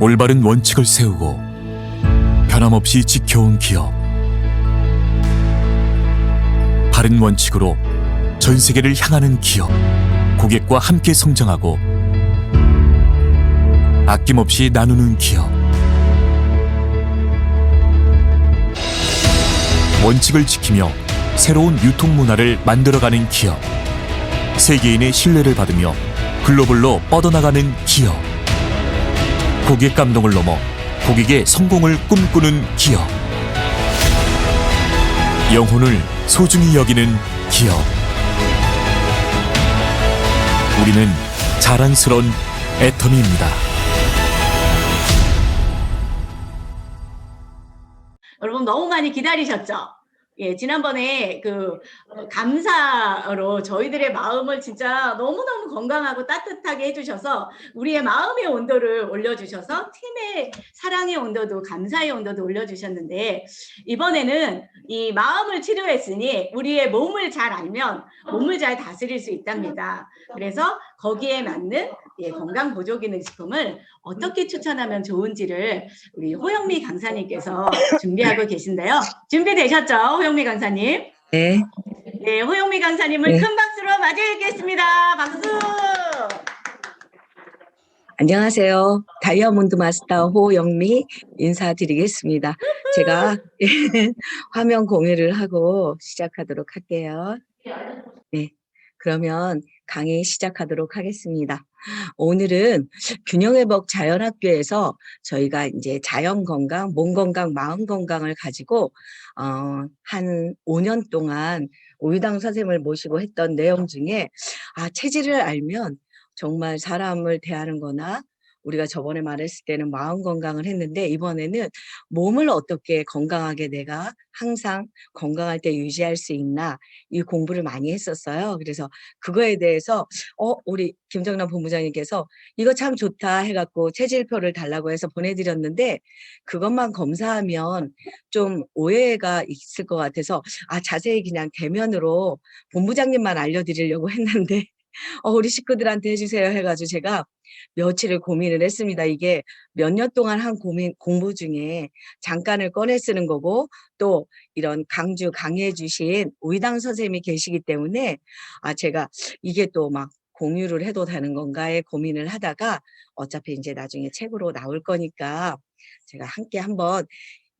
올바른 원칙을 세우고 변함없이 지켜온 기업. 바른 원칙으로 전 세계를 향하는 기업. 고객과 함께 성장하고 아낌없이 나누는 기업. 원칙을 지키며 새로운 유통 문화를 만들어가는 기업. 세계인의 신뢰를 받으며 글로벌로 뻗어나가는 기업. 고객 감동을 넘어 고객의 성공을 꿈꾸는 기업. 영혼을 소중히 여기는 기업. 우리는 자랑스러운 애터미입니다. 여러분 너무 많이 기다리셨죠? 예, 지난번에 감사로 저희들의 마음을 진짜 너무너무 건강하고 따뜻하게 해주셔서 우리의 마음의 온도를 올려주셔서 팀의 사랑의 온도도 감사의 온도도 올려주셨는데, 이번에는 이 마음을 치료했으니 우리의 몸을 잘 알면 몸을 잘 다스릴 수 있답니다. 그래서 거기에 맞는 건강 보조기능식품을 어떻게 추천하면 좋은지를 우리 호영미 강사님께서 준비하고 계신데요. 준비되셨죠, 호영미 강사님? 네. 네, 호영미 강사님을 네. 큰 박수로 맞이하겠습니다. 박수! 안녕하세요. 다이아몬드 마스터 호영미 인사드리겠습니다. 제가 화면 공유를 하고 시작하도록 할게요. 네. 그러면 강의 시작하도록 하겠습니다. 오늘은 균형회복 자연학교에서 저희가 이제 자연 건강, 몸 건강, 마음 건강을 가지고 한 5년 동안 오유당 선생님을 모시고 했던 내용 중에 체질을 알면 정말 사람을 대하는 거나 우리가 저번에 말했을 때는 마음 건강을 했는데, 이번에는 몸을 어떻게 건강하게 내가 항상 건강할 때 유지할 수 있나, 이 공부를 많이 했었어요. 그래서 그거에 대해서 우리 김정남 본부장님께서 이거 참 좋다 해갖고 체질표를 달라고 해서 보내드렸는데, 그것만 검사하면 좀 오해가 있을 것 같아서 자세히 그냥 대면으로 본부장님만 알려드리려고 했는데 우리 식구들한테 해주세요 해가지고 제가 며칠을 고민을 했습니다. 이게 몇 년 동안 한 공부 중에 잠깐을 꺼내 쓰는 거고, 또 이런 강의해 주신 오이당 선생님이 계시기 때문에 제가 이게 또 막 공유를 해도 되는 건가에 고민을 하다가, 어차피 이제 나중에 책으로 나올 거니까 제가 함께 한번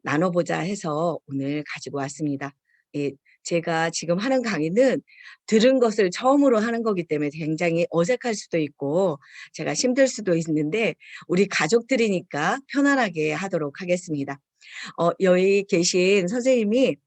나눠보자 해서 오늘 가지고 왔습니다. 예, 제가 지금 하는 강의는 들은 것을 처음으로 하는 거기 때문에 굉장히 어색할 수도 있고 제가 힘들 수도 있는데, 우리 가족들이니까 편안하게 하도록 하겠습니다. 여기 계신 선생님이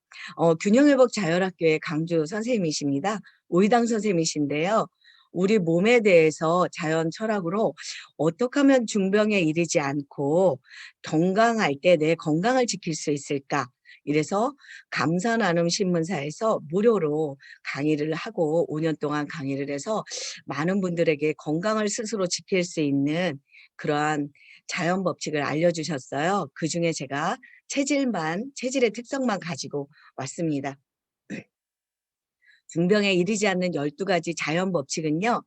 균형회복 자연학교의 강주 선생님이십니다. 오이당 선생님이신데요. 우리 몸에 대해서 자연 철학으로 어떻게 하면 중병에 이르지 않고 건강할 때 내 건강을 지킬 수 있을까? 이래서 감사나눔 신문사에서 무료로 강의를 하고 5년 동안 강의를 해서 많은 분들에게 건강을 스스로 지킬 수 있는 그러한 자연 법칙을 알려주셨어요. 그중에 제가 체질의 특성만 가지고 왔습니다. 중병에 이르지 않는 12가지 자연 법칙은요,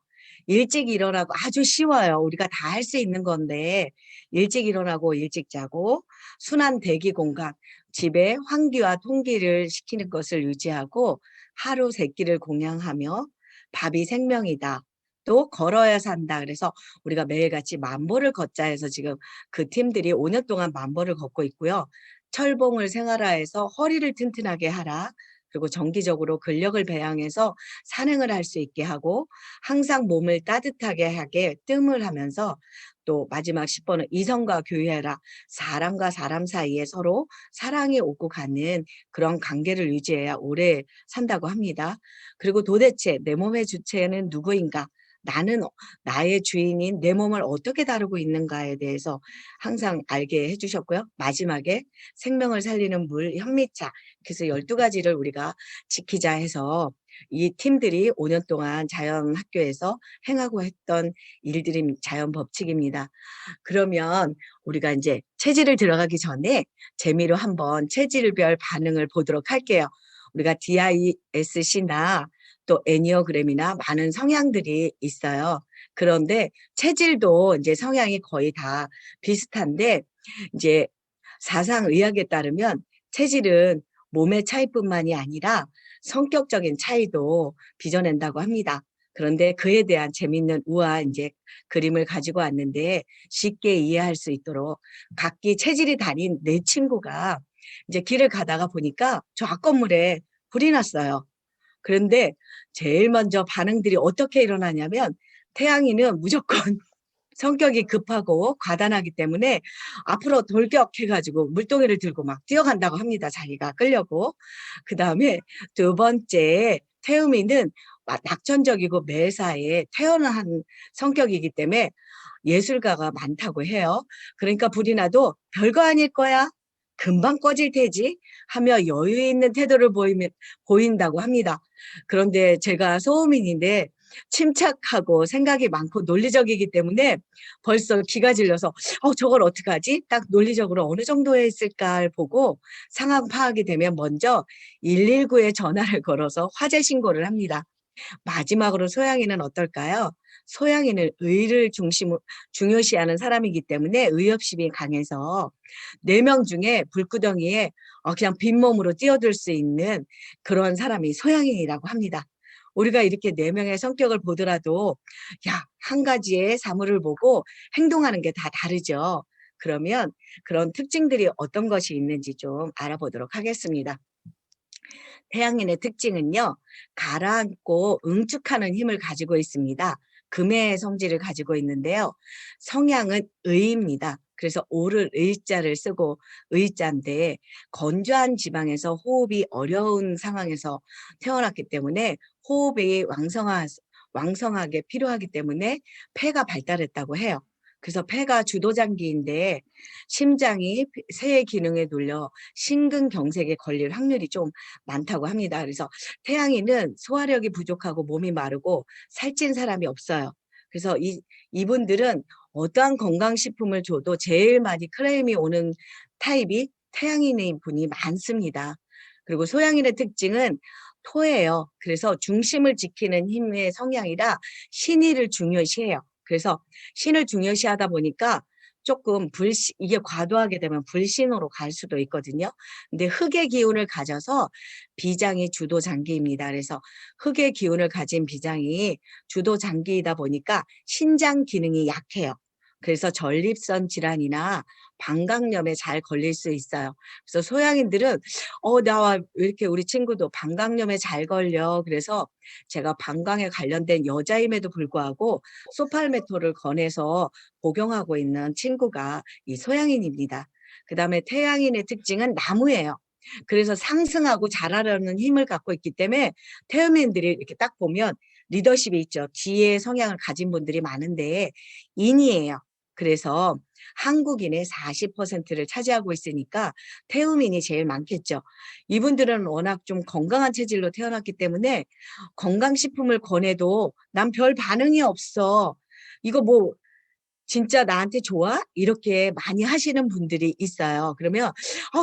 일찍 일어나고, 아주 쉬워요. 우리가 다 할 수 있는 건데, 일찍 일어나고 일찍 자고, 순환 대기 공간, 집에 환기와 통기를 시키는 것을 유지하고, 하루 3끼를 공양하며, 밥이 생명이다. 또 걸어야 산다. 그래서 우리가 매일같이 만보를 걷자 해서 지금 그 팀들이 5년 동안 만보를 걷고 있고요. 철봉을 생활화해서 허리를 튼튼하게 하라. 그리고 정기적으로 근력을 배양해서 산행을 할 수 있게 하고, 항상 몸을 따뜻하게 하게 뜸을 하면서, 또 마지막 10번은 이성과 교류해라. 사람과 사람 사이에 서로 사랑이 오고 가는 그런 관계를 유지해야 오래 산다고 합니다. 그리고 도대체 내 몸의 주체는 누구인가? 나는 나의 주인인 내 몸을 어떻게 다루고 있는가에 대해서 항상 알게 해주셨고요. 마지막에 생명을 살리는 물, 현미차. 그래서 12가지를 우리가 지키자 해서 이 팀들이 5년 동안 자연학교에서 행하고 했던 일들이 자연 법칙입니다. 그러면 우리가 이제 체질을 들어가기 전에 재미로 한번 체질별 반응을 보도록 할게요. 우리가 DISC나 또 애니어그램이나 많은 성향들이 있어요. 그런데 체질도 이제 성향이 거의 다 비슷한데 이제 사상의학에 따르면 체질은 몸의 차이뿐만이 아니라 성격적인 차이도 빚어낸다고 합니다. 그런데 그에 대한 재밌는 우아한 이제 그림을 가지고 왔는데 쉽게 이해할 수 있도록 각기 체질이 다른 네 친구가 이제 길을 가다가 보니까 저 앞 건물에 불이 났어요. 그런데 제일 먼저 반응들이 어떻게 일어나냐면 태양이는 무조건 성격이 급하고 과단하기 때문에 앞으로 돌격해가지고 물동이를 들고 막 뛰어간다고 합니다. 자기가 끌려고. 그 다음에 두 번째 태음이는 낙천적이고 매사에 태어난 성격이기 때문에 예술가가 많다고 해요. 그러니까 불이 나도 별거 아닐 거야. 금방 꺼질 테지 하며 여유 있는 태도를 보인다고 합니다. 그런데 제가 소음인인데 침착하고 생각이 많고 논리적이기 때문에 벌써 기가 질려서 저걸 어떡하지? 딱 논리적으로 어느 정도에 있을까를 보고 상황 파악이 되면 먼저 119에 전화를 걸어서 화재 신고를 합니다. 마지막으로 소양이는 어떨까요? 소양이는 의를 중요시하는 사람이기 때문에 의협심이 강해서 4명 중에 불구덩이에 그냥 빈몸으로 뛰어들 수 있는 그런 사람이 소양인이라고 합니다. 우리가 이렇게 4명의 성격을 보더라도 한 가지의 사물을 보고 행동하는 게 다 다르죠. 그러면 그런 특징들이 어떤 것이 있는지 좀 알아보도록 하겠습니다. 태양인의 특징은요, 가라앉고 응축하는 힘을 가지고 있습니다. 금의 성질을 가지고 있는데요. 성향은 의입니다. 그래서 오를 의자를 쓰고 의자인데 건조한 지방에서 호흡이 어려운 상황에서 태어났기 때문에 호흡이 왕성하게 필요하기 때문에 폐가 발달했다고 해요. 그래서 폐가 주도장기인데 심장이 쇠의 기능에 눌려 심근경색에 걸릴 확률이 좀 많다고 합니다. 그래서 태양이는 소화력이 부족하고 몸이 마르고 살찐 사람이 없어요. 그래서 이분들은 어떠한 건강식품을 줘도 제일 많이 클레임이 오는 타입이 태양인의 분이 많습니다. 그리고 소양인의 특징은 토예요. 그래서 중심을 지키는 힘의 성향이라 신의를 중요시해요. 그래서 신을 중요시하다 보니까 조금 이게 과도하게 되면 불신으로 갈 수도 있거든요. 근데 흙의 기운을 가져서 비장이 주도 장기입니다. 그래서 흙의 기운을 가진 비장이 주도 장기이다 보니까 신장 기능이 약해요. 그래서 전립선 질환이나 방광염에 잘 걸릴 수 있어요. 그래서 소양인들은 나와 왜 이렇게 우리 친구도 방광염에 잘 걸려. 그래서 제가 방광에 관련된 여자임에도 불구하고 소팔메토를 권해서 복용하고 있는 친구가 이 소양인입니다. 그 다음에 태양인의 특징은 나무예요. 그래서 상승하고 자라려는 힘을 갖고 있기 때문에 태음인들이 이렇게 딱 보면 리더십이 있죠. 지혜의 성향을 가진 분들이 많은데 인이에요. 그래서 한국인의 40%를 차지하고 있으니까 태음인이 제일 많겠죠. 이분들은 워낙 좀 건강한 체질로 태어났기 때문에 건강식품을 권해도 난 별 반응이 없어. 이거 뭐 진짜 나한테 좋아? 이렇게 많이 하시는 분들이 있어요. 그러면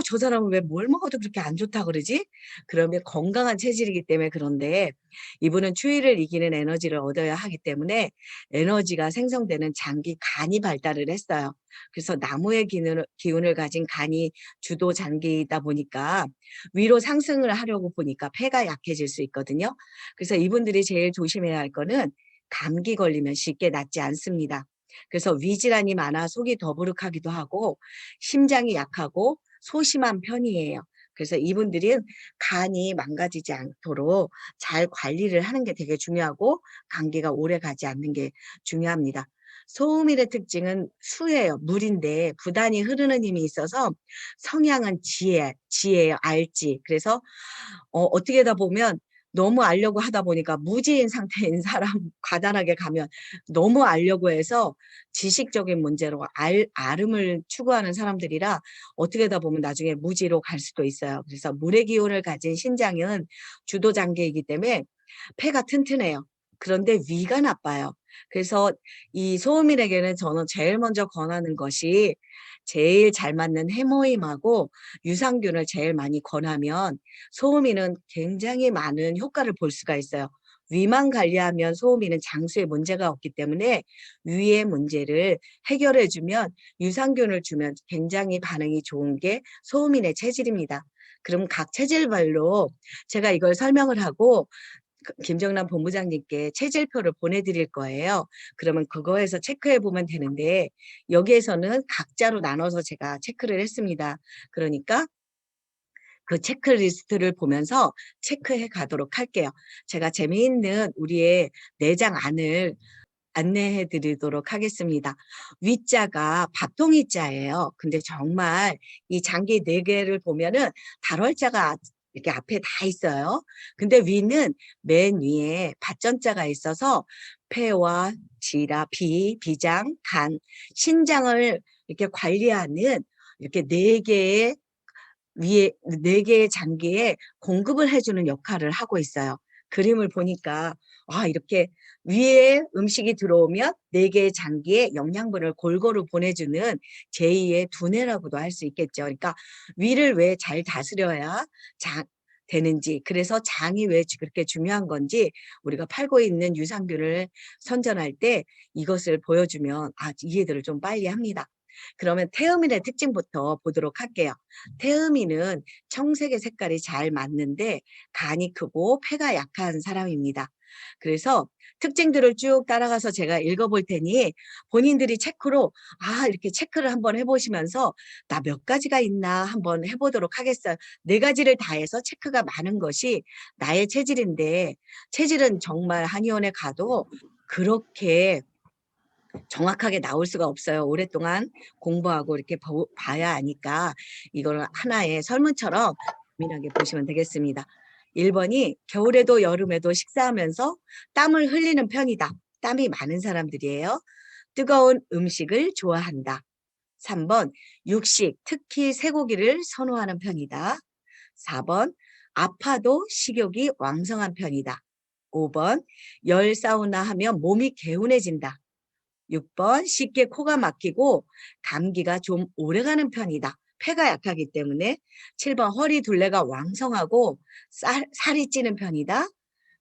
저 사람은 왜 뭘 먹어도 그렇게 안 좋다 그러지? 그러면 건강한 체질이기 때문에 그런데 이분은 추위를 이기는 에너지를 얻어야 하기 때문에 에너지가 생성되는 장기 간이 발달을 했어요. 그래서 나무의 기운을 가진 간이 주도 장기이다 보니까 위로 상승을 하려고 보니까 폐가 약해질 수 있거든요. 그래서 이분들이 제일 조심해야 할 거는 감기 걸리면 쉽게 낫지 않습니다. 그래서 위질환이 많아 속이 더부룩하기도 하고 심장이 약하고 소심한 편이에요. 그래서 이분들은 간이 망가지지 않도록 잘 관리를 하는 게 되게 중요하고 감기가 오래 가지 않는 게 중요합니다. 소음일의 특징은 수예요. 물인데 부단히 흐르는 힘이 있어서 성향은 지혜예요. 알지. 그래서 어떻게 하다 보면 너무 알려고 하다 보니까 무지인 상태인 사람 과단하게 가면 너무 알려고 해서 지식적인 문제로 알음을 추구하는 사람들이라 어떻게 하다 보면 나중에 무지로 갈 수도 있어요. 그래서 물의 기운을 가진 신장은 주도 장기이기 때문에 폐가 튼튼해요. 그런데 위가 나빠요. 그래서 이 소음인에게는 저는 제일 먼저 권하는 것이 제일 잘 맞는 해모임하고 유산균을 제일 많이 권하면 소음인은 굉장히 많은 효과를 볼 수가 있어요. 위만 관리하면 소음이는 장수에 문제가 없기 때문에 위의 문제를 해결해주면 유산균을 주면 굉장히 반응이 좋은 게 소음인의 체질입니다. 그럼 각 체질별로 제가 이걸 설명을 하고 김정남 본부장님께 체질표를 보내드릴 거예요. 그러면 그거에서 체크해 보면 되는데 여기에서는 각자로 나눠서 제가 체크를 했습니다. 그러니까 그 체크리스트를 보면서 체크해 가도록 할게요. 제가 재미있는 우리의 내장 안을 안내해 드리도록 하겠습니다. 위자가 밥통이자예요. 근데 정말 이 장기 4개를 보면은 달월자가 이렇게 앞에 다 있어요. 근데 위는 맨 위에 밭전자가 있어서 폐와 지라, 비장, 간, 신장을 이렇게 관리하는 이렇게 4개의 위에 4개의 장기에 공급을 해주는 역할을 하고 있어요. 그림을 보니까 이렇게 위에 음식이 들어오면 4개의 장기에 영양분을 골고루 보내주는 제2의 두뇌라고도 할 수 있겠죠. 그러니까 위를 왜 잘 다스려야 되는지, 그래서 장이 왜 그렇게 중요한 건지 우리가 팔고 있는 유산균을 선전할 때 이것을 보여주면 이해들을 좀 빨리 합니다. 그러면 태음인의 특징부터 보도록 할게요. 태음인은 청색의 색깔이 잘 맞는데 간이 크고 폐가 약한 사람입니다. 그래서 특징들을 쭉 따라가서 제가 읽어볼 테니 본인들이 체크로 이렇게 체크를 한번 해보시면서 나 몇 가지가 있나 한번 해보도록 하겠어요. 4가지를 다 해서 체크가 많은 것이 나의 체질인데 체질은 정말 한의원에 가도 그렇게 정확하게 나올 수가 없어요. 오랫동안 공부하고 이렇게 봐야 하니까 이걸 하나의 설문처럼 고민하게 보시면 되겠습니다. 1번이 겨울에도 여름에도 식사하면서 땀을 흘리는 편이다. 땀이 많은 사람들이에요. 뜨거운 음식을 좋아한다. 3번 육식, 특히 쇠고기를 선호하는 편이다. 4번 아파도 식욕이 왕성한 편이다. 5번 열 사우나 하면 몸이 개운해진다. 6번 쉽게 코가 막히고 감기가 좀 오래가는 편이다. 폐가 약하기 때문에. 7번 허리 둘레가 왕성하고 살이 찌는 편이다.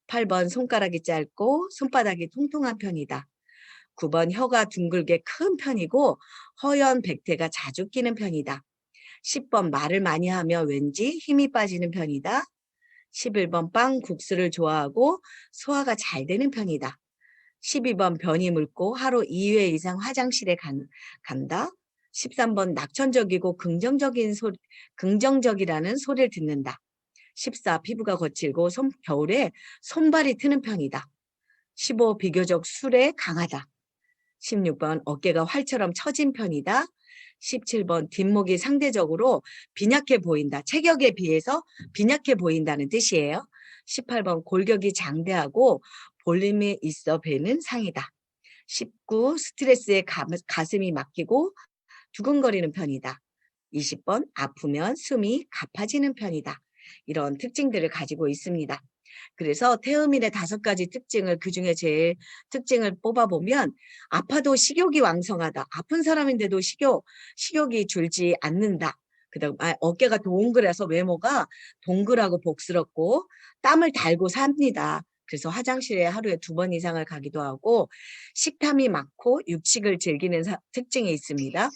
8번 손가락이 짧고 손바닥이 통통한 편이다. 9번 혀가 둥글게 큰 편이고 허연 백태가 자주 끼는 편이다. 10번 말을 많이 하며 왠지 힘이 빠지는 편이다. 11번 빵, 국수를 좋아하고 소화가 잘 되는 편이다. 12번 변이 묽고 하루 2회 이상 화장실에 간다. 13번 낙천적이고 긍정적이라는 소리를 듣는다. 14 피부가 거칠고 겨울에 손발이 트는 편이다. 15 비교적 술에 강하다. 16번 어깨가 활처럼 처진 편이다. 17번 뒷목이 상대적으로 빈약해 보인다. 체격에 비해서 빈약해 보인다는 뜻이에요. 18번 골격이 장대하고 볼륨이 있어 배는 상이다. 19 스트레스에 가슴이 막히고 두근거리는 편이다. 20번 아프면 숨이 가빠지는 편이다. 이런 특징들을 가지고 있습니다. 그래서 태음인의 5가지 특징을 그중에 제일 특징을 뽑아보면 아파도 식욕이 왕성하다. 아픈 사람인데도 식욕이 줄지 않는다. 그다음 어깨가 동그래서 외모가 동글하고 복스럽고 땀을 달고 삽니다. 그래서 화장실에 하루에 2번 이상을 가기도 하고 식탐이 많고 육식을 즐기는 특징이 있습니다.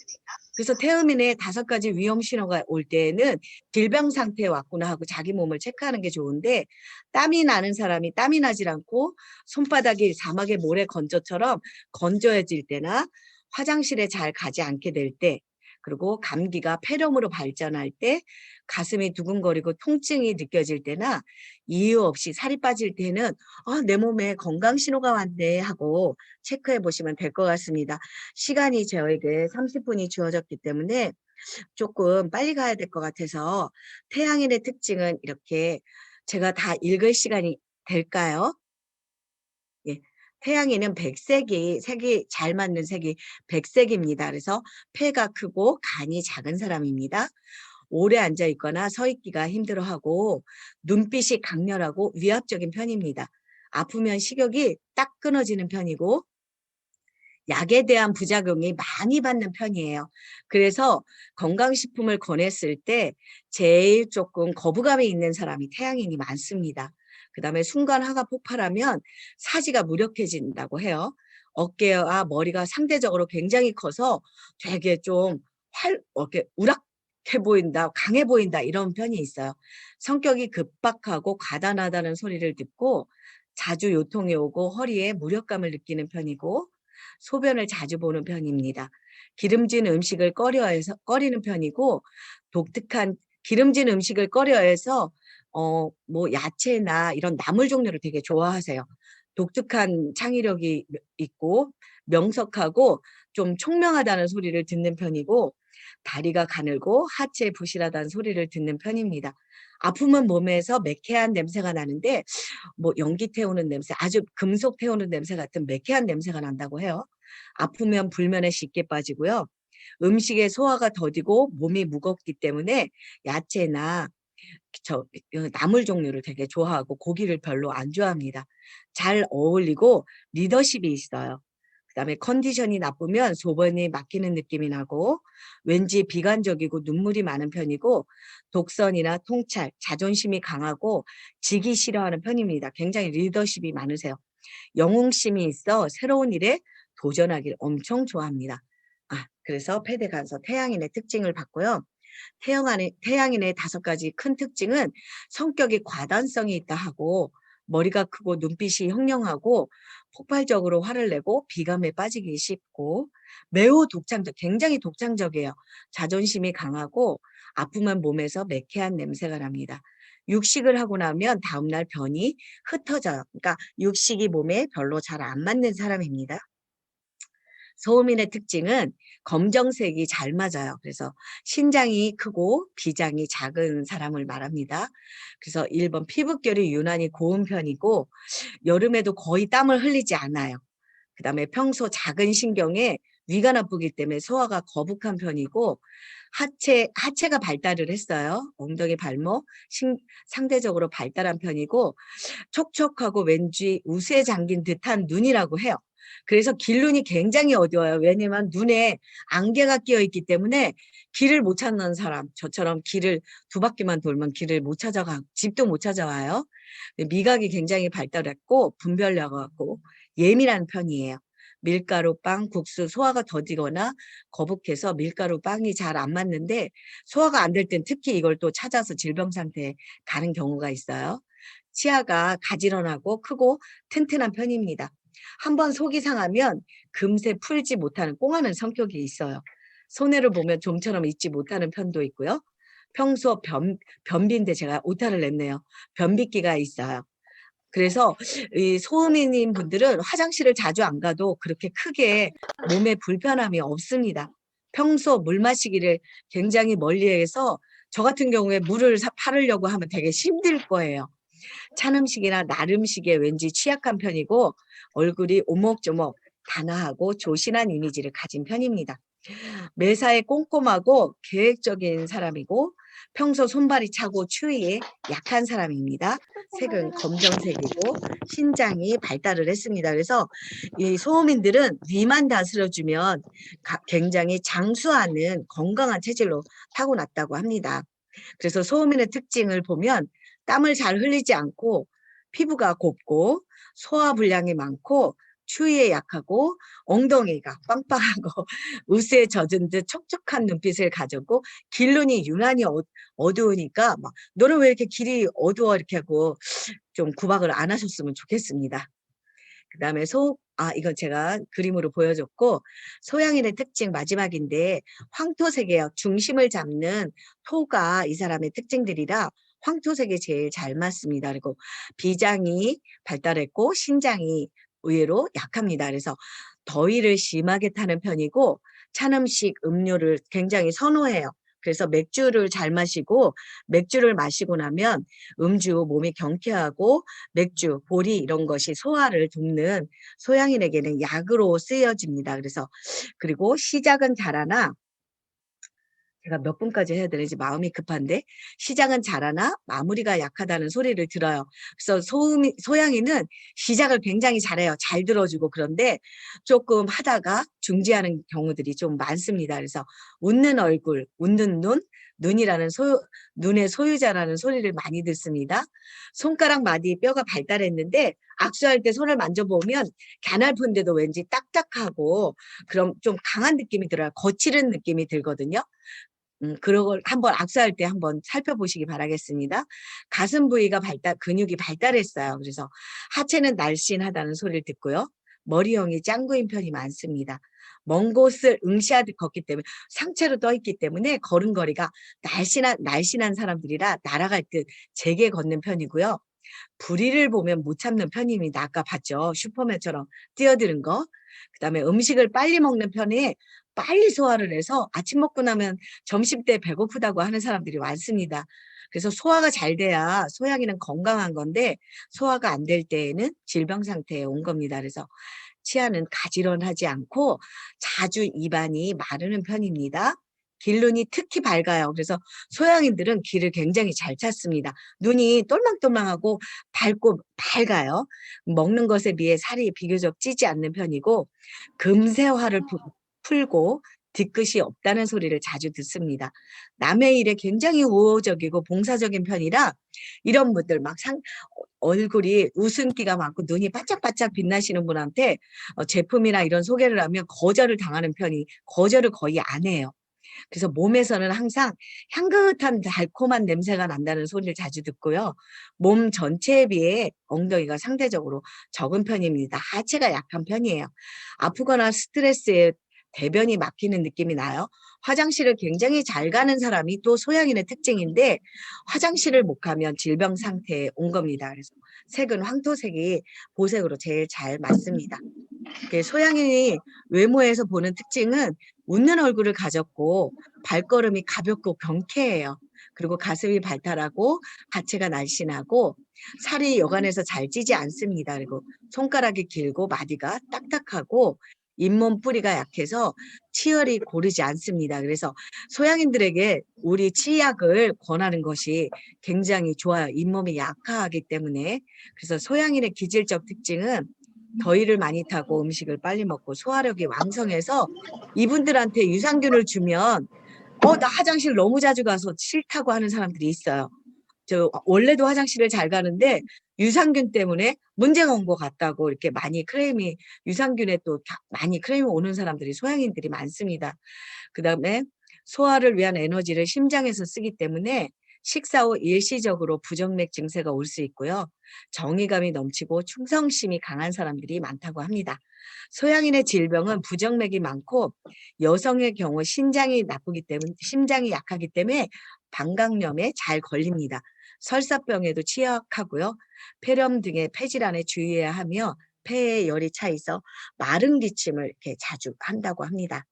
그래서 태음인의 5가지 위험 신호가 올 때에는 질병 상태에 왔구나 하고 자기 몸을 체크하는 게 좋은데 땀이 나는 사람이 땀이 나질 않고 손바닥이 사막의 모래 건조처럼 건조해질 때나 화장실에 잘 가지 않게 될 때, 그리고 감기가 폐렴으로 발전할 때, 가슴이 두근거리고 통증이 느껴질 때나 이유 없이 살이 빠질 때는 내 몸에 건강 신호가 왔네 하고 체크해 보시면 될 것 같습니다. 시간이 저에게 30분이 주어졌기 때문에 조금 빨리 가야 될 것 같아서 태양인의 특징은 이렇게 제가 다 읽을 시간이 될까요? 예. 태양인은 색이 잘 맞는 색이 백색입니다. 그래서 폐가 크고 간이 작은 사람입니다. 오래 앉아 있거나 서 있기가 힘들어하고 눈빛이 강렬하고 위압적인 편입니다. 아프면 식욕이 딱 끊어지는 편이고 약에 대한 부작용이 많이 받는 편이에요. 그래서 건강식품을 권했을 때 제일 조금 거부감이 있는 사람이 태양인이 많습니다. 그다음에 순간 화가 폭발하면 사지가 무력해진다고 해요. 어깨와 머리가 상대적으로 굉장히 커서 되게 좀 이렇게 우락해 보인다, 강해 보인다 이런 편이 있어요. 성격이 급박하고 과단하다는 소리를 듣고 자주 요통이 오고 허리에 무력감을 느끼는 편이고 소변을 자주 보는 편입니다. 기름진 음식을 꺼리는 편이고 독특한 기름진 음식을 꺼려해서 뭐 야채나 이런 나물 종류를 되게 좋아하세요. 독특한 창의력이 있고 명석하고 좀 총명하다는 소리를 듣는 편이고 다리가 가늘고 하체 부실하다는 소리를 듣는 편입니다. 아프면 몸에서 매캐한 냄새가 나는데 뭐 연기 태우는 냄새, 아주 금속 태우는 냄새 같은 매캐한 냄새가 난다고 해요. 아프면 불면에 쉽게 빠지고요. 음식에 소화가 더디고 몸이 무겁기 때문에 야채나 나물 종류를 되게 좋아하고 고기를 별로 안 좋아합니다. 잘 어울리고 리더십이 있어요. 그다음에 컨디션이 나쁘면 소변이 막히는 느낌이 나고 왠지 비관적이고 눈물이 많은 편이고 독선이나 통찰, 자존심이 강하고 지기 싫어하는 편입니다. 굉장히 리더십이 많으세요. 영웅심이 있어 새로운 일에 도전하기를 엄청 좋아합니다. 그래서 패대간서 태양인의 특징을 봤고요. 태양인의 5가지 큰 특징은 성격이 과단성이 있다 하고 머리가 크고 눈빛이 형령하고 폭발적으로 화를 내고 비감에 빠지기 쉽고 매우 굉장히 독창적이에요. 자존심이 강하고 아프면 몸에서 매캐한 냄새가 납니다. 육식을 하고 나면 다음날 변이 흩어져요. 그러니까 육식이 몸에 별로 잘 안 맞는 사람입니다. 소음인의 특징은 검정색이 잘 맞아요. 그래서 신장이 크고 비장이 작은 사람을 말합니다. 그래서 1번 피부결이 유난히 고운 편이고 여름에도 거의 땀을 흘리지 않아요. 그다음에 평소 작은 신경에 위가 나쁘기 때문에 소화가 거북한 편이고 하체가 발달을 했어요. 엉덩이 발목 상대적으로 발달한 편이고 촉촉하고 왠지 우수에 잠긴 듯한 눈이라고 해요. 그래서 길눈이 굉장히 어두워요. 왜냐면 눈에 안개가 끼어 있기 때문에 길을 못 찾는 사람, 저처럼 길을 2바퀴만 돌면 길을 못 찾아가, 집도 못 찾아와요. 미각이 굉장히 발달했고 분별력하고 예민한 편이에요. 밀가루빵, 국수, 소화가 더디거나 거북해서 밀가루빵이 잘 안 맞는데 소화가 안 될 땐 특히 이걸 또 찾아서 질병 상태에 가는 경우가 있어요. 치아가 가지런하고 크고 튼튼한 편입니다. 한번 속이 상하면 금세 풀지 못하는 꽁하는 성격이 있어요. 손해를 보면 좀처럼 잊지 못하는 편도 있고요. 평소 변비인데 제가 오타를 냈네요. 변비기가 있어요. 그래서 이 소음인인 분들은 화장실을 자주 안 가도 그렇게 크게 몸에 불편함이 없습니다. 평소 물 마시기를 굉장히 멀리해서 저 같은 경우에 물을 팔으려고 하면 되게 힘들 거예요. 찬 음식이나 날 음식에 왠지 취약한 편이고 얼굴이 오목조목 단아하고 조신한 이미지를 가진 편입니다. 매사에 꼼꼼하고 계획적인 사람이고 평소 손발이 차고 추위에 약한 사람입니다. 색은 검정색이고 신장이 발달을 했습니다. 그래서 이 소음인들은 위만 다스려주면 굉장히 장수하는 건강한 체질로 타고났다고 합니다. 그래서 소음인의 특징을 보면 땀을 잘 흘리지 않고 피부가 곱고 소화불량이 많고 추위에 약하고 엉덩이가 빵빵하고 우스에 젖은 듯 촉촉한 눈빛을 가졌고 길눈이 유난히 어두우니까 막 너는 왜 이렇게 길이 어두워 이렇게 하고 좀 구박을 안 하셨으면 좋겠습니다. 그다음에 이건 제가 그림으로 보여줬고 소양인의 특징 마지막인데 황토색이에요. 중심을 잡는 토가 이 사람의 특징들이라 황토색이 제일 잘 맞습니다. 그리고 비장이 발달했고 신장이 의외로 약합니다. 그래서 더위를 심하게 타는 편이고 찬 음식, 음료를 굉장히 선호해요. 그래서 맥주를 잘 마시고 맥주를 마시고 나면 음주, 몸이 경쾌하고 맥주, 보리 이런 것이 소화를 돕는 소양인에게는 약으로 쓰여집니다. 그래서 그리고 시작은 잘하나 제가 몇 분까지 해야 되는지 마음이 급한데 시작은 잘하나 마무리가 약하다는 소리를 들어요. 그래서 소양이는 시작을 굉장히 잘해요. 잘 들어주고 그런데 조금 하다가 중지하는 경우들이 좀 많습니다. 그래서 웃는 얼굴, 웃는 눈, 눈의 소유자라는 소리를 많이 듣습니다. 손가락 마디 뼈가 발달했는데 악수할 때 손을 만져보면 가냘픈데도 왠지 딱딱하고 그럼 좀 강한 느낌이 들어요. 거칠은 느낌이 들거든요. 그런 걸 한번 악수할 때 한번 살펴보시기 바라겠습니다. 가슴 부위가 근육이 발달했어요. 그래서 하체는 날씬하다는 소리를 듣고요. 머리형이 짱구인 편이 많습니다. 먼 곳을 응시하듯 걷기 때문에 상체로 떠 있기 때문에 걸음걸이가 날씬한 사람들이라 날아갈 듯 제게 걷는 편이고요. 부리를 보면 못 참는 편입니다. 아까 봤죠? 슈퍼맨처럼 뛰어드는 거. 그다음에 음식을 빨리 먹는 편에 빨리 소화를 해서 아침 먹고 나면 점심 때 배고프다고 하는 사람들이 많습니다. 그래서 소화가 잘 돼야 소양이는 건강한 건데 소화가 안 될 때에는 질병 상태에 온 겁니다. 그래서 치아는 가지런하지 않고 자주 입안이 마르는 편입니다. 길눈이 특히 밝아요. 그래서 소양인들은 길을 굉장히 잘 찾습니다. 눈이 똘망똘망하고 밝고 밝아요. 먹는 것에 비해 살이 비교적 찌지 않는 편이고 금세화를 풀고 뒤끝이 없다는 소리를 자주 듣습니다. 남의 일에 굉장히 우호적이고 봉사적인 편이라 이런 분들 얼굴이 웃음기가 많고 눈이 바짝바짝 빛나시는 분한테 제품이나 이런 소개를 하면 거절을 당하는 편이 거절을 거의 안 해요. 그래서 몸에서는 항상 향긋한 달콤한 냄새가 난다는 소리를 자주 듣고요. 몸 전체에 비해 엉덩이가 상대적으로 적은 편입니다. 하체가 약한 편이에요. 아프거나 스트레스에 대변이 막히는 느낌이 나요. 화장실을 굉장히 잘 가는 사람이 또 소양인의 특징인데 화장실을 못 가면 질병 상태에 온 겁니다. 그래서 색은 황토색이 보색으로 제일 잘 맞습니다. 소양인이 외모에서 보는 특징은 웃는 얼굴을 가졌고 발걸음이 가볍고 경쾌해요. 그리고 가슴이 발달하고 하체가 날씬하고 살이 여간에서 잘 찌지 않습니다. 그리고 손가락이 길고 마디가 딱딱하고 잇몸 뿌리가 약해서 치열이 고르지 않습니다. 그래서 소양인들에게 우리 치약을 권하는 것이 굉장히 좋아요. 잇몸이 약하기 때문에. 그래서 소양인의 기질적 특징은 더위를 많이 타고 음식을 빨리 먹고 소화력이 왕성해서 이분들한테 유산균을 주면 나 화장실 너무 자주 가서 싫다고 하는 사람들이 있어요. 저 원래도 화장실을 잘 가는데 유산균 때문에 문제가 온 것 같다고 이렇게 유산균에 또 많이 크레임이 오는 사람들이 소양인들이 많습니다. 그다음에 소화를 위한 에너지를 심장에서 쓰기 때문에 식사 후 일시적으로 부정맥 증세가 올 수 있고요. 정의감이 넘치고 충성심이 강한 사람들이 많다고 합니다. 소양인의 질병은 부정맥이 많고 여성의 경우 심장이 약하기 때문에 방광염에 잘 걸립니다. 설사병에도 취약하고요. 폐렴 등의 폐질환에 주의해야 하며 폐에 열이 차 있어 마른 기침을 이렇게 자주 한다고 합니다.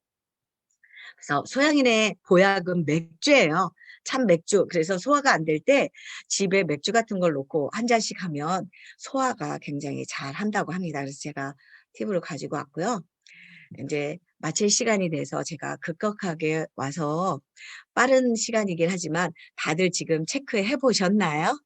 그래서 소양인의 보약은 맥주예요. 참 맥주. 그래서 소화가 안 될 때 집에 맥주 같은 걸 놓고 한 잔씩 하면 소화가 굉장히 잘 한다고 합니다. 그래서 제가 팁으로 가지고 왔고요. 이제 마칠 시간이 돼서 제가 급격하게 와서 빠른 시간이긴 하지만 다들 지금 체크해 보셨나요?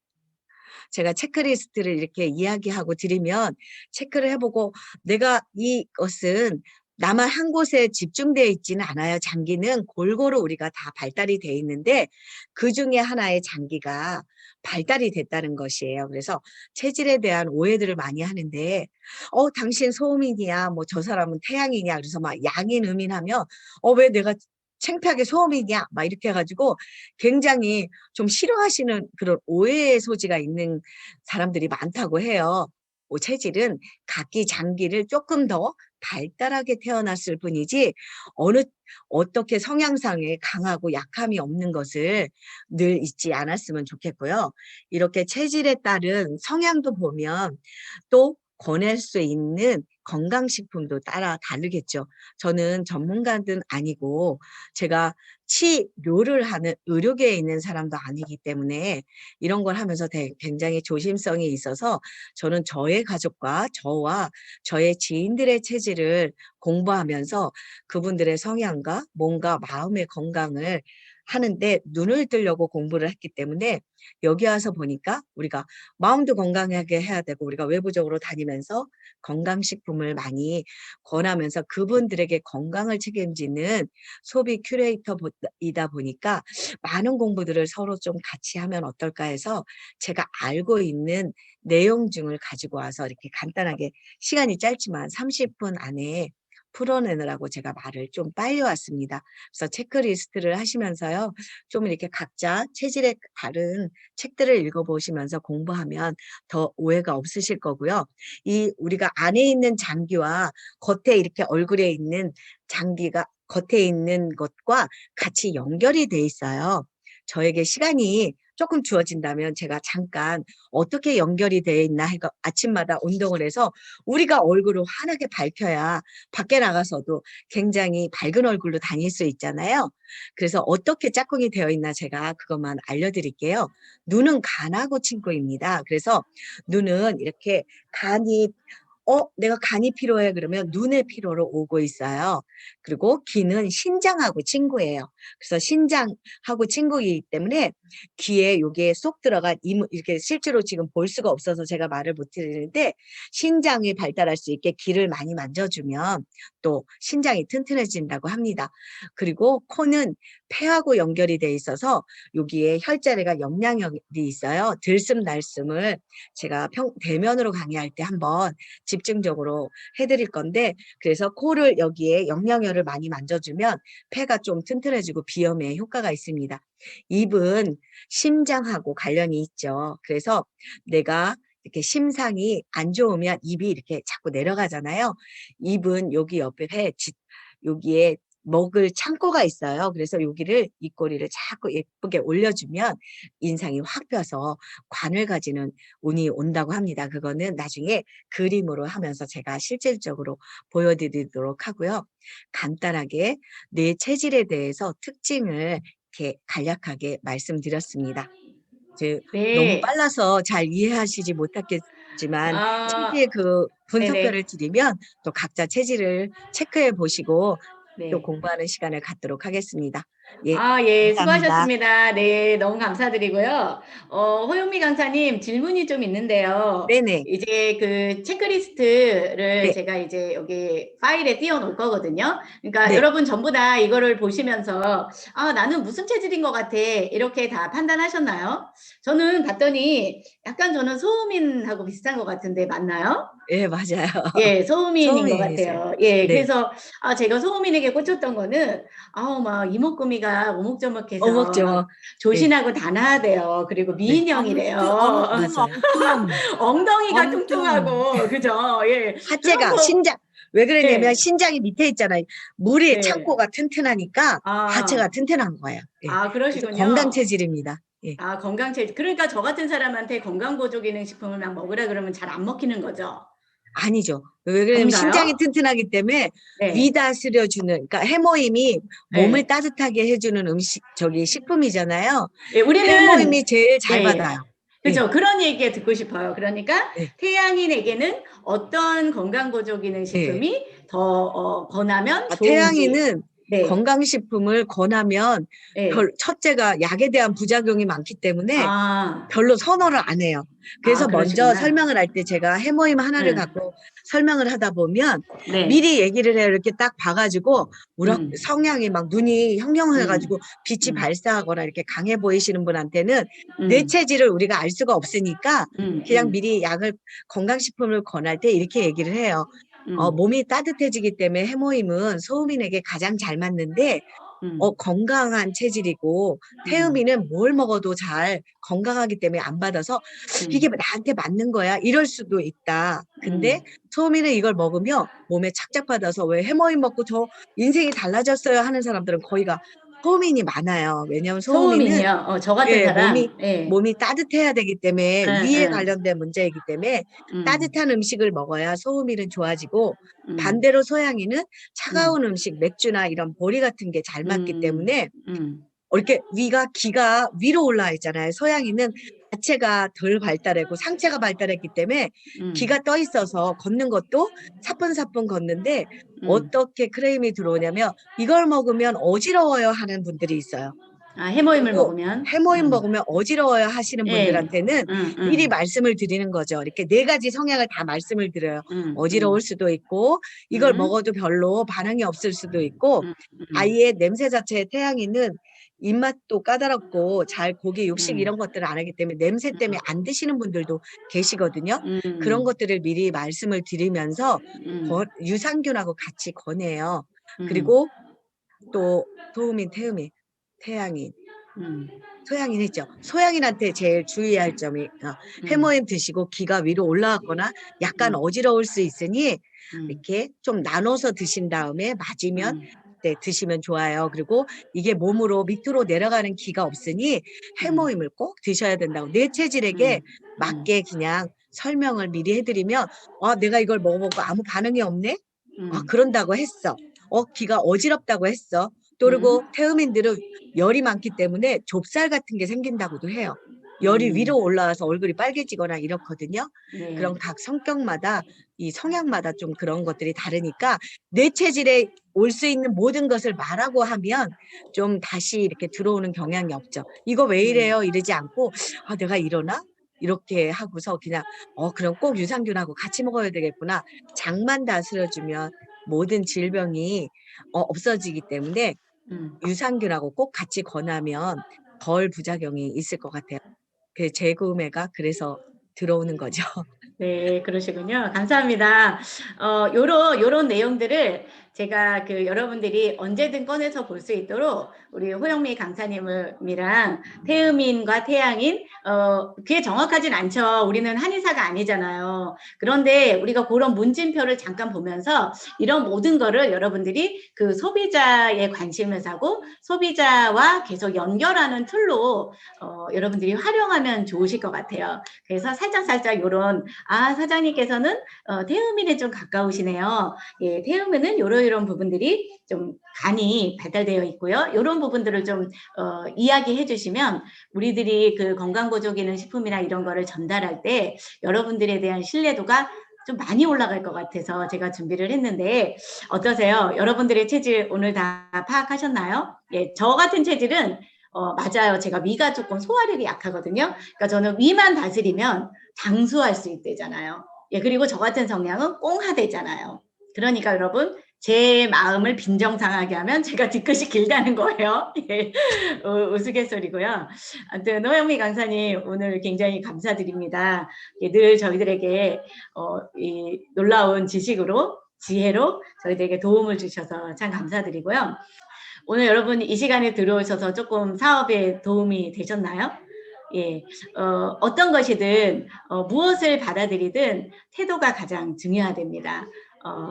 제가 체크리스트를 이렇게 이야기하고 드리면 체크를 해보고 내가 이것은 나만 한 곳에 집중되어 있지는 않아요. 장기는 골고루 우리가 다 발달이 돼 있는데 그중에 하나의 장기가 발달이 됐다는 것이에요. 그래서 체질에 대한 오해들을 많이 하는데 당신 소음인이야 뭐 저 사람은 태양이냐 그래서 막 양인 음인하면 왜 내가 창피하게 소음이냐 막 이렇게 해가지고 굉장히 좀 싫어하시는 그런 오해의 소지가 있는 사람들이 많다고 해요. 체질은 각기 장기를 조금 더 발달하게 태어났을 뿐이지 어떻게 성향상에 강하고 약함이 없는 것을 늘 잊지 않았으면 좋겠고요. 이렇게 체질에 따른 성향도 보면 또 권할 수 있는 건강식품도 따라 다르겠죠. 저는 전문가는 아니고 제가 치료를 하는 의료계에 있는 사람도 아니기 때문에 이런 걸 하면서 굉장히 조심성이 있어서 저는 저의 가족과 저와 저의 지인들의 체질을 공부하면서 그분들의 성향과 몸과 마음의 건강을 하는데 눈을 뜨려고 공부를 했기 때문에 여기 와서 보니까 우리가 마음도 건강하게 해야 되고 우리가 외부적으로 다니면서 건강식품을 많이 권하면서 그분들에게 건강을 책임지는 소비 큐레이터이다 보니까 많은 공부들을 서로 좀 같이 하면 어떨까 해서 제가 알고 있는 내용 중을 가지고 와서 이렇게 간단하게 시간이 짧지만 30분 안에 풀어내느라고 제가 말을 좀 빨리 왔습니다. 그래서 체크리스트를 하시면서요. 좀 이렇게 각자 체질에 다른 책들을 읽어보시면서 공부하면 더 오해가 없으실 거고요. 이 우리가 안에 있는 장기와 겉에 이렇게 얼굴에 있는 장기가 겉에 있는 것과 같이 연결이 돼 있어요. 저에게 시간이 조금 주어진다면 제가 잠깐 어떻게 연결이 되어 있나 해서 아침마다 운동을 해서 우리가 얼굴을 환하게 밝혀야 밖에 나가서도 굉장히 밝은 얼굴로 다닐 수 있잖아요. 그래서 어떻게 짝꿍이 되어 있나 제가 그것만 알려드릴게요. 눈은 간하고 친구입니다. 그래서 눈은 이렇게 간이 내가 간이 필요해 그러면 눈의 피로로 오고 있어요. 그리고 귀는 신장하고 친구예요. 그래서 신장하고 친구이기 때문에 귀에 요게 쏙 들어간 이렇게 실제로 지금 볼 수가 없어서 제가 말을 못 드리는데 신장이 발달할 수 있게 귀를 많이 만져주면 또 신장이 튼튼해진다고 합니다. 그리고 코는 폐하고 연결이 돼 있어서 여기에 혈자리가 영양력이 있어요. 들숨날숨을 제가 대면으로 강의할 때 한번 집중적으로 해드릴 건데 그래서 코를 여기에 영양혈을 많이 만져주면 폐가 좀 튼튼해지고 비염에 효과가 있습니다. 입은 심장하고 관련이 있죠. 그래서 내가 이렇게 심상이 안 좋으면 입이 이렇게 자꾸 내려가잖아요. 입은 여기 옆에 여기에 먹을 창고가 있어요. 그래서 여기를 입꼬리를 자꾸 예쁘게 올려주면 인상이 확 펴서 관을 가지는 운이 온다고 합니다. 그거는 나중에 그림으로 하면서 제가 실질적으로 보여드리도록 하고요. 간단하게 내 체질에 대해서 특징을 이렇게 간략하게 말씀드렸습니다. 너무 네. 빨라서 잘 이해하시지 못했겠지만 아, 창피의 그 분석표를 네네. 드리면 또 각자 체질을 체크해 보시고 또 네. 공부하는 시간을 갖도록 하겠습니다. 예, 아, 예, 감사합니다. 수고하셨습니다. 네, 너무 감사드리고요. 호영미 강사님 질문이 좀 있는데요. 네네. 이제 그 체크리스트를 네, 제가 이제 여기 파일에 띄워 놓을 거거든요. 그러니까 네, 여러분 전부 다 이거를 보시면서 아, 나는 무슨 체질인 것 같아. 이렇게 다 판단하셨나요? 저는 봤더니 약간 저는 소음인하고 비슷한 것 같은데 맞나요? 예, 맞아요. 예, 소음인인 것 소음인이세요. 같아요. 예, 네, 그래서 제가 소음인에게 꽂혔던 거는 아우 막 이목구미가 오목조목해서 막 어묵죠. 네, 조신하고 단아하대요. 그리고 네, 미인형이래요. 맞아요. 엉덩이가 뚱뚱하고 그죠? 예, 그런 하체가 거. 왜 그러냐면 예, 신장이 밑에 있잖아요. 물의 네. 창고가 튼튼하니까 하체가 아, 튼튼한 거예요. 예, 그래서 건강 그러시군요. 체질입니다. 예. 아, 건강체. 그러니까 저 같은 사람한테 건강보조기능식품을 막 먹으라 그러면 잘 안 먹히는 거죠. 아니죠. 왜 그러냐면 신장이 아닌가요? 튼튼하기 때문에 위 네. 다스려주는, 그러니까 해모임이 몸을 네. 따뜻하게 해주는 식품이잖아요. 예, 우리는 해모임이 제일 잘 예. 받아요. 예, 그죠. 그런 얘기 듣고 싶어요. 그러니까 예, 태양인에게는 어떤 예. 건강보조기능식품이 더 권하면 좋은지. 태양이는 네. 건강식품을 권하면 예. 첫째가 약에 대한 부작용이 많기 때문에 아. 별로 선호를 안 해요. 그래서 먼저 그러시구나. 설명을 할 때 제가 해모임 하나를 예. 갖고 설명을 하다 보면 네. 미리 얘기를 해요. 이렇게 딱 봐가지고 음. 성향이 막 눈이 음. 형형해가지고 빛이 음. 발사하거나 이렇게 강해 보이시는 분한테는 뇌 음. 체질을 우리가 알 수가 없으니까 그냥 음. 미리 건강식품을 권할 때 이렇게 얘기를 해요. 음. 몸이 따뜻해지기 때문에 해모임은 소음인에게 가장 잘 맞는데 음. 건강한 체질이고 음. 태음이는 뭘 먹어도 잘 건강하기 때문에 안 받아서 이게 음. 나한테 맞는 거야 이럴 수도 있다. 근데 음. 소음이는 이걸 먹으면 몸에 착착 받아서 왜 해모임 먹고 저 인생이 달라졌어요 하는 사람들은 거의가 소음인이 많아요. 왜냐하면 소음인은 소음인이요? 저 같은 예, 사람? 예. 몸이 따뜻해야 되기 때문에 예, 위에 예. 관련된 문제이기 때문에 음. 따뜻한 음식을 먹어야 소음일은 좋아지고 음. 반대로 소양이는 음. 차가운 음식, 맥주나 이런 보리 같은 게 잘 맞기 음. 때문에 음. 이렇게 기가 위로 올라와 있잖아요. 소양이는 하체가 덜 발달했고 상체가 발달했기 때문에 음. 기가 떠 있어서 걷는 것도 사뿐사뿐 걷는데 음. 어떻게 크레임이 들어오냐면 이걸 먹으면 어지러워요 하는 분들이 있어요. 해모임을 그리고 먹으면. 해모임 먹으면 어지러워요 하시는 예. 분들한테는 미리 음. 말씀을 드리는 거죠. 이렇게 네 가지 성향을 다 말씀을 드려요. 음. 어지러울 수도 있고 이걸 음. 먹어도 별로 반응이 없을 수도 있고 음. 아이의 냄새 자체의 태양이는 입맛도 까다롭고 잘 고기, 육식 음. 이런 것들을 안 하기 때문에 냄새 때문에 안 드시는 분들도 계시거든요. 그런 음. 것들을 미리 말씀을 드리면서 음. 유산균하고 같이 권해요. 음. 그리고 또 도우민, 태음인, 태양인, 음. 소양인 했죠. 소양인한테 제일 주의할 점이 해모임 드시고 기가 위로 올라갔거나 약간 음. 어지러울 수 있으니 음. 이렇게 좀 나눠서 드신 다음에 맞으면 음. 네, 드시면 좋아요. 그리고 이게 몸으로 밑으로 내려가는 기가 없으니 해모임을 꼭 드셔야 된다고 내 체질에게 음. 맞게 그냥 설명을 미리 해드리면 내가 이걸 먹어보고 아무 반응이 없네? 음. 그런다고 했어. 기가 어지럽다고 했어. 또 음. 그리고 태음인들은 열이 많기 때문에 좁쌀 같은 게 생긴다고도 해요. 열이 음. 위로 올라와서 얼굴이 빨개지거나 이렇거든요. 네. 그런 각 성격마다 이 성향마다 좀 그런 것들이 다르니까 뇌 체질에 올 수 있는 모든 것을 말하고 하면 좀 다시 이렇게 들어오는 경향이 없죠. 이거 왜 이래요? 이러지 않고 내가 이러나? 이렇게 하고서 그냥 그럼 꼭 유산균하고 같이 먹어야 되겠구나. 장만 다스려주면 모든 질병이 없어지기 때문에 음. 유산균하고 꼭 같이 권하면 덜 부작용이 있을 것 같아요. 그 재구매가 그래서 들어오는 거죠. 네, 그러시군요. 감사합니다. 요런 내용들을 제가 여러분들이 언제든 꺼내서 볼 수 있도록 우리 호영미 강사님이랑 태음인과 태양인, 그게 정확하진 않죠. 우리는 한의사가 아니잖아요. 그런데 우리가 그런 문진표를 잠깐 보면서 이런 모든 거를 여러분들이 그 소비자의 관심을 사고 소비자와 계속 연결하는 툴로 여러분들이 활용하면 좋으실 것 같아요. 그래서 살짝 요런 사장님께서는 태음인에 좀 가까우시네요. 예, 태음인은 이런 부분들이 좀 간이 발달되어 있고요. 이런 부분들을 좀 이야기해 주시면 우리들이 그 건강보조기능 식품이나 이런 거를 전달할 때 여러분들에 대한 신뢰도가 좀 많이 올라갈 것 같아서 제가 준비를 했는데 어떠세요? 여러분들의 체질 오늘 다 파악하셨나요? 예, 저 같은 체질은 맞아요. 제가 위가 조금 소화력이 약하거든요. 그러니까 저는 위만 다스리면 장수할 수 있대잖아요. 예, 그리고 저 같은 성향은 꽁하대잖아요. 그러니까 여러분 제 마음을 빈정상하게 하면 제가 뒤끝이 길다는 거예요. 예, 우스갯소리고요. 아무튼 호영미 강사님 오늘 굉장히 감사드립니다. 예, 늘 저희들에게 이 놀라운 지식으로 지혜로 저희들에게 도움을 주셔서 참 감사드리고요. 오늘 여러분 이 시간에 들어오셔서 조금 사업에 도움이 되셨나요? 예, 어떤 것이든 무엇을 받아들이든 태도가 가장 중요하답니다.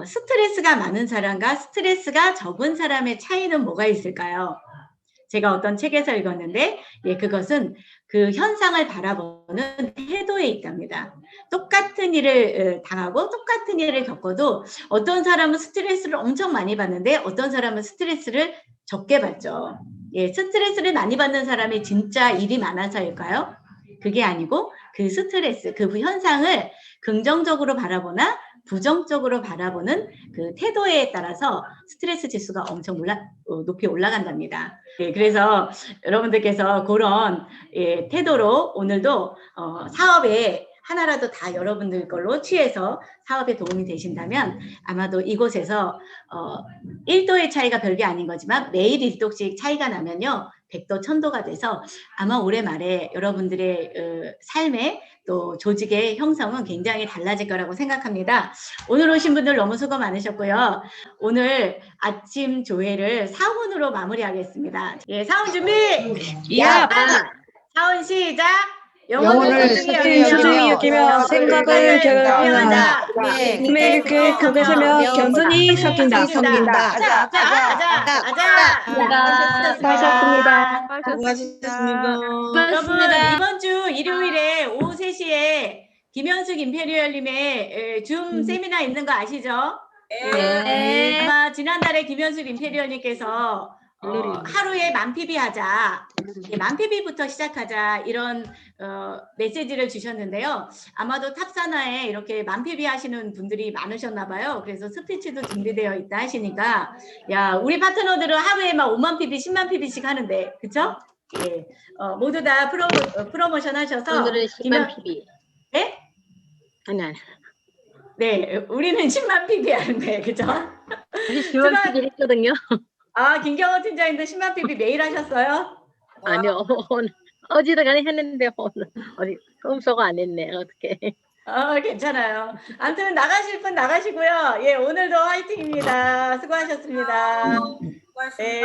스트레스가 많은 사람과 스트레스가 적은 사람의 차이는 뭐가 있을까요? 제가 어떤 책에서 읽었는데 그것은 그 현상을 바라보는 태도에 있답니다. 똑같은 일을 당하고 똑같은 일을 겪어도 어떤 사람은 스트레스를 엄청 많이 받는데 어떤 사람은 스트레스를 적게 받죠. 예, 스트레스를 많이 받는 사람이 진짜 일이 많아서일까요? 그게 아니고 그 스트레스, 그 현상을 긍정적으로 바라보나 부정적으로 바라보는 그 태도에 따라서 스트레스 지수가 엄청 높이 올라간답니다. 예, 그래서 여러분들께서 그런 태도로 오늘도 사업에 하나라도 다 여러분들 걸로 취해서 사업에 도움이 되신다면 아마도 이곳에서 1도의 차이가 별게 아닌 거지만 매일 1도씩 차이가 나면요 100도 1000도가 돼서 아마 올해 말에 여러분들의 삶의 또 조직의 형성은 굉장히 달라질 거라고 생각합니다. 오늘 오신 분들 너무 수고 많으셨고요. 오늘 아침 조회를 사훈으로 마무리하겠습니다. 예, 사훈 준비! 야! 사훈 시작! 영혼을 소중히 여기며 생각을 경영하다. 힘을 그 그것이며 겸손히 섬긴다. 아자! 수고하셨습니다. 수고하셨습니다. 여러분 이번 주 일요일에 오후 3시에 김현숙 임페리얼님의 줌 세미나 있는 거 아시죠? 네. 아마 지난달에 김현숙 임페리얼님께서 하루에 10,000PB 하자, 10,000PB부터 시작하자 이런 메시지를 주셨는데요. 아마도 탑사나에 이렇게 10,000PB 하시는 분들이 많으셨나 봐요. 그래서 스피치도 준비되어 있다 하시니까 야 우리 파트너들은 하루에 막 50,000PB, 100,000PB씩 하는데 그쵸? 예, 모두 다 프로모션 하셔서 오늘은 10만 PB. 네? 아니. 네, 우리는 10만 PB 하는 거예요, 그죠? 우리 10만 PB 했거든요. 아, 김경호 팀장님도 10만 PB 매일 하셨어요? 아니요. 오늘 어지간히 했는데 오늘 어디 꼼수가 안 했네. 어떻게? 괜찮아요. 아무튼 나가실 분 나가시고요. 예, 오늘도 화이팅입니다. 수고하셨습니다. 네.